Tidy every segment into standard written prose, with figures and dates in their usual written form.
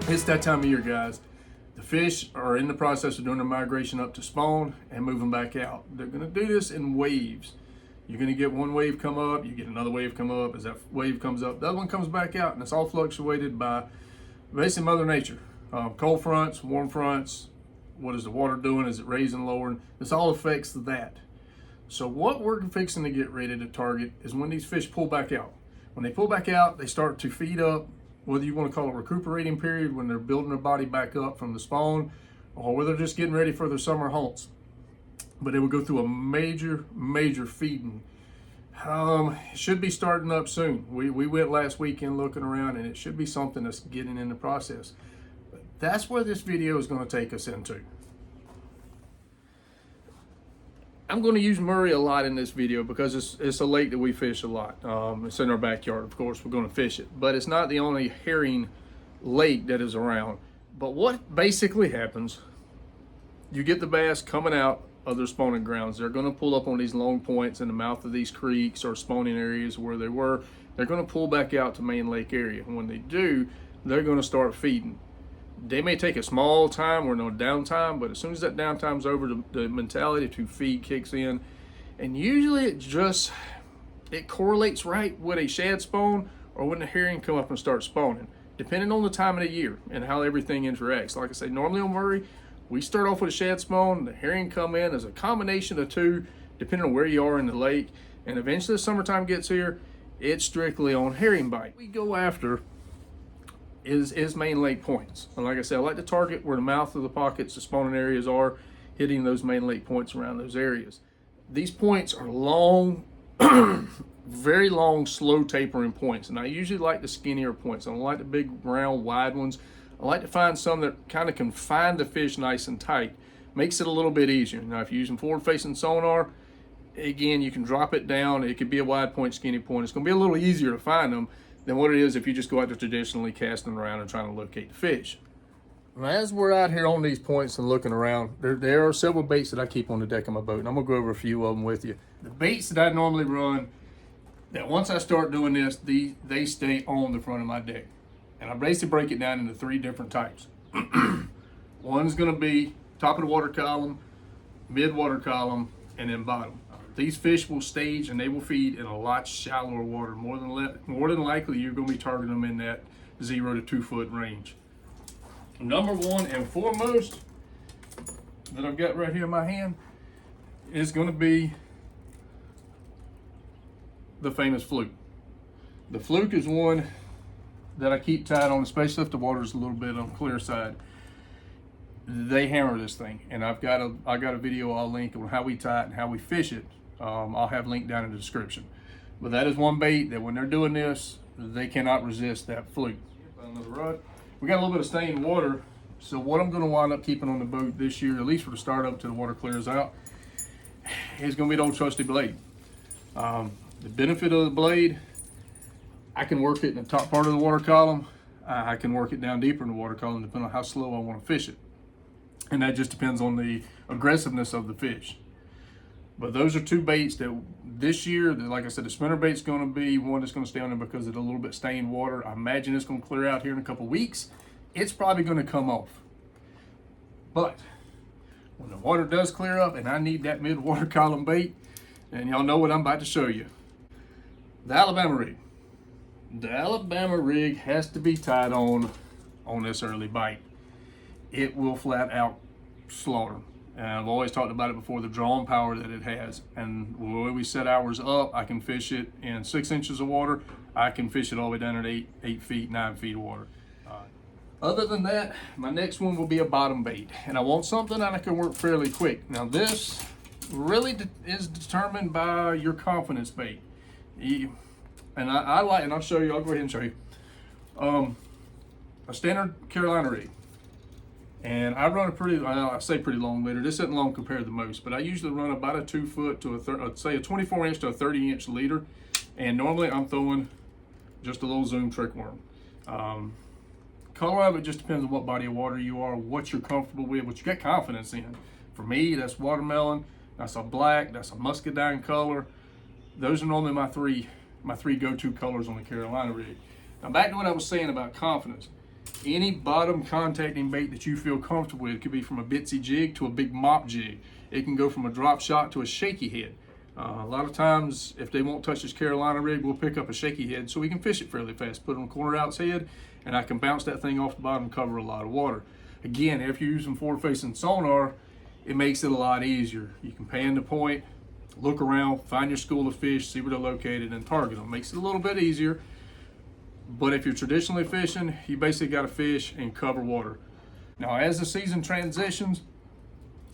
It's that time of year, guys. The fish are in the process of doing their migration up to spawn and moving back out. They're going to do this in waves. You're going to get one wave come up, you get another wave come up. As that wave comes up, the other one comes back out, and it's all fluctuated by basically Mother Nature. Cold fronts, warm fronts, what is the water doing? Is it raising, lowering? This all affects that. So what we're fixing to get ready to target is when these fish pull back out. When they pull back out, they start to feed up, whether you want to call it recuperating period, when they're building their body back up from the spawn, or whether they're just getting ready for their summer haunts. But it will go through a major feeding. It should be starting up soon. We went last weekend looking around, and it should be something that's getting in the process. But that's where this video is going to take us into. I'm going to use Murray a lot in this video because it's a lake that we fish a lot. It's in our backyard, of course, we're going to fish it. But it's not the only herring lake that is around. But what basically happens, you get the bass coming out of their spawning grounds. They're going to pull up on these long points in the mouth of these creeks or spawning areas where they were. They're going to pull back out to main lake area. And when they do, they're going to start feeding. They may take a small time or no downtime, but as soon as that downtime's over, the mentality to feed kicks in. And usually it correlates right with a shad spawn or when the herring come up and start spawning, depending on the time of the year and how everything interacts. Like I say, normally on Murray, we start off with a shad spawn, the herring come in as a combination of two, depending on where you are in the lake. And eventually the summertime gets here, it's strictly on herring bite. We go after is main lake points. And like I said, I like to target where the mouth of the pockets, the spawning areas are, hitting those main lake points around those areas. These points are long, very long, slow tapering points. And I usually like the skinnier points. I don't like the big, round, wide ones. I like to find some that kind of confine the fish nice and tight. Makes it a little bit easier. Now, if you're using forward-facing sonar, again, you can drop it down. It could be a wide point, skinny point. It's going to be a little easier to find them than what it is if you just go out there traditionally casting around and trying to locate the fish. Now, as we're out here on these points and looking around, there are several baits that I keep on the deck of my boat, and I'm going to go over a few of them with you. The baits that I normally run, that once I start doing this, they stay on the front of my deck. And I basically break it down into three different types. One's going to be top of the water column, mid water column, and then bottom. These fish will stage and they will feed in a lot shallower water. More than likely, you're going to be targeting them in that 0 to 2 foot range. Number one and foremost that I've got right here in my hand is going to be the famous fluke. The fluke is one that I keep tied on, especially if the water is a little bit on the clear side. They hammer this thing, and I got a video I'll link on how we tie it and how we fish it. I'll have linked down in the description. But that is one bait that when they're doing this, they cannot resist that fluke. Another rod. We got a little bit of stained water, so what I'm going to wind up keeping on the boat this year, at least for the start up till the water clears out, is going to be the old trusty blade. The benefit of the blade, I can work it in the top part of the water column. I can work it down deeper in the water column depending on how slow I want to fish it. And that just depends on the aggressiveness of the fish. But those are two baits that this year, like I said, the spinner bait's going to be one that's going to stay on there because of the little bit stained water. I imagine it's going to clear out here in a couple weeks. It's probably going to come off. But when the water does clear up and I need that mid water column bait, and y'all know what I'm about to show you. The Alabama rig. The Alabama rig has to be tied on this early bite. It will flat out slaughter. And I've always talked about it before, the drawing power that it has. And the way we set ours up, I can fish it in 6 inches of water. I can fish it all the way down at 8 feet, 9 feet of water. Other than that, my next one will be a bottom bait. And I want something that I can work fairly quick. Now this really is determined by your confidence bait. And I like, and I'll show you, I'll go ahead and show you. A standard Carolina rig. And I run a pretty, I say pretty long leader. This isn't long compared to most, but I usually run about a 2 foot to say a 24 inch to a 30 inch leader. And normally I'm throwing just a little zoom trick worm. Color of it just depends on what body of water you are, what you're comfortable with, what you got confidence in. For me, that's watermelon, that's a black, that's a muscadine color. Those are normally my three go-to colors on the Carolina rig. Now back to what I was saying about confidence. Any bottom contacting bait that you feel comfortable with. It could be from a bitsy jig to a big mop jig. It can go from a drop shot to a shaky head. A lot of times, if they won't touch this Carolina rig, we'll pick up a shaky head so we can fish it fairly fast. Put it on the corner out's head, and I can bounce that thing off the bottom and cover a lot of water. Again, if you're using forward-facing sonar, it makes it a lot easier. You can pan the point, look around, find your school of fish, see where they're located, and target them. Makes it a little bit easier. But if you're traditionally fishing, you basically got to fish and cover water. Now, as the season transitions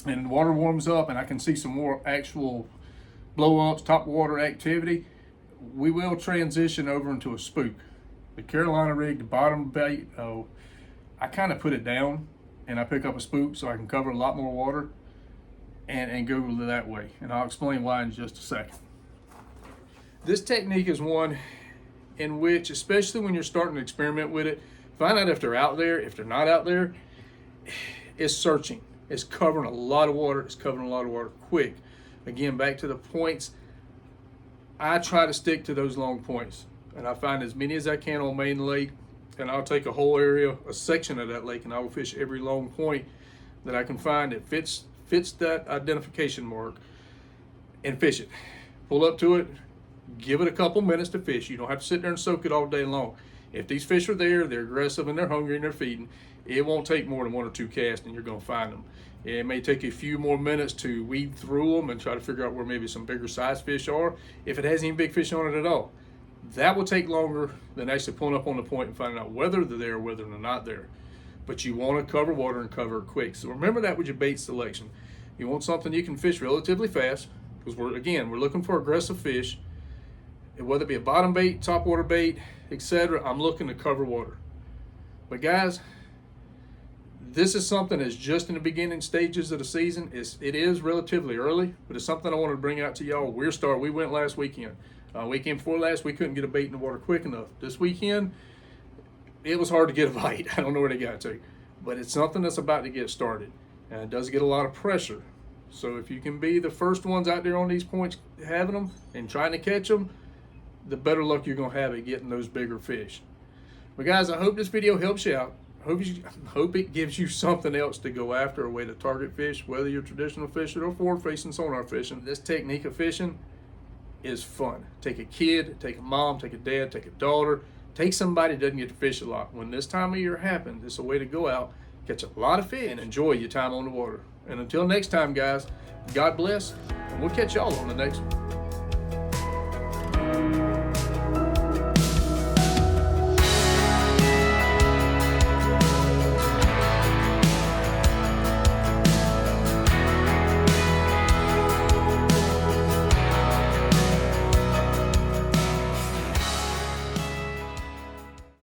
and the water warms up and I can see some more actual blow-ups, top water activity, we will transition over into a spook. The Carolina rig, the bottom bait, I kind of put it down and I pick up a spook so I can cover a lot more water and go that way. And I'll explain why in just a second. This technique is one in which, especially when you're starting to experiment with it, find out if they're out there. If they're not out there, it's searching. It's covering a lot of water. It's covering a lot of water quick. Again, back to the points, I try to stick to those long points. And I find as many as I can on main lake, and I'll take a whole area, a section of that lake, and I will fish every long point that I can find that fits that identification mark and fish it. Pull up to it, give it a couple minutes to fish. You don't have to sit there and soak it all day long. If these fish are there, they're aggressive and they're hungry and they're feeding, it won't take more than 1 or 2 casts and you're going to find them. It may take a few more minutes to weed through them and try to figure out where maybe some bigger size fish are, if it has any big fish on it at all. That will take longer than actually pulling up on the point and finding out whether they're there or whether they're not there. But you want to cover water and cover it quick. So remember that with your bait selection. You want something you can fish relatively fast, because we're looking for aggressive fish. Whether it be a bottom bait, top water bait, etc., I'm looking to cover water. But guys, this is something that's just in the beginning stages of the season. It is relatively early, but it's something I wanted to bring out to y'all. We went last weekend. Weekend before last, we couldn't get a bait in the water quick enough. This weekend, it was hard to get a bite. I don't know where they got to, but it's something that's about to get started, and it does get a lot of pressure. So if you can be the first ones out there on these points, having them and trying to catch them, the better luck you're going to have at getting those bigger fish. But guys, I hope this video helps you out. Hope it gives you something else to go after, a way to target fish, whether you're traditional fishing or forward-facing sonar fishing. This technique of fishing is fun. Take a kid, take a mom, take a dad, take a daughter, take somebody that doesn't get to fish a lot. When this time of year happens, it's a way to go out, catch a lot of fish, and enjoy your time on the water. And until next time, guys, God bless, and we'll catch y'all on the next one.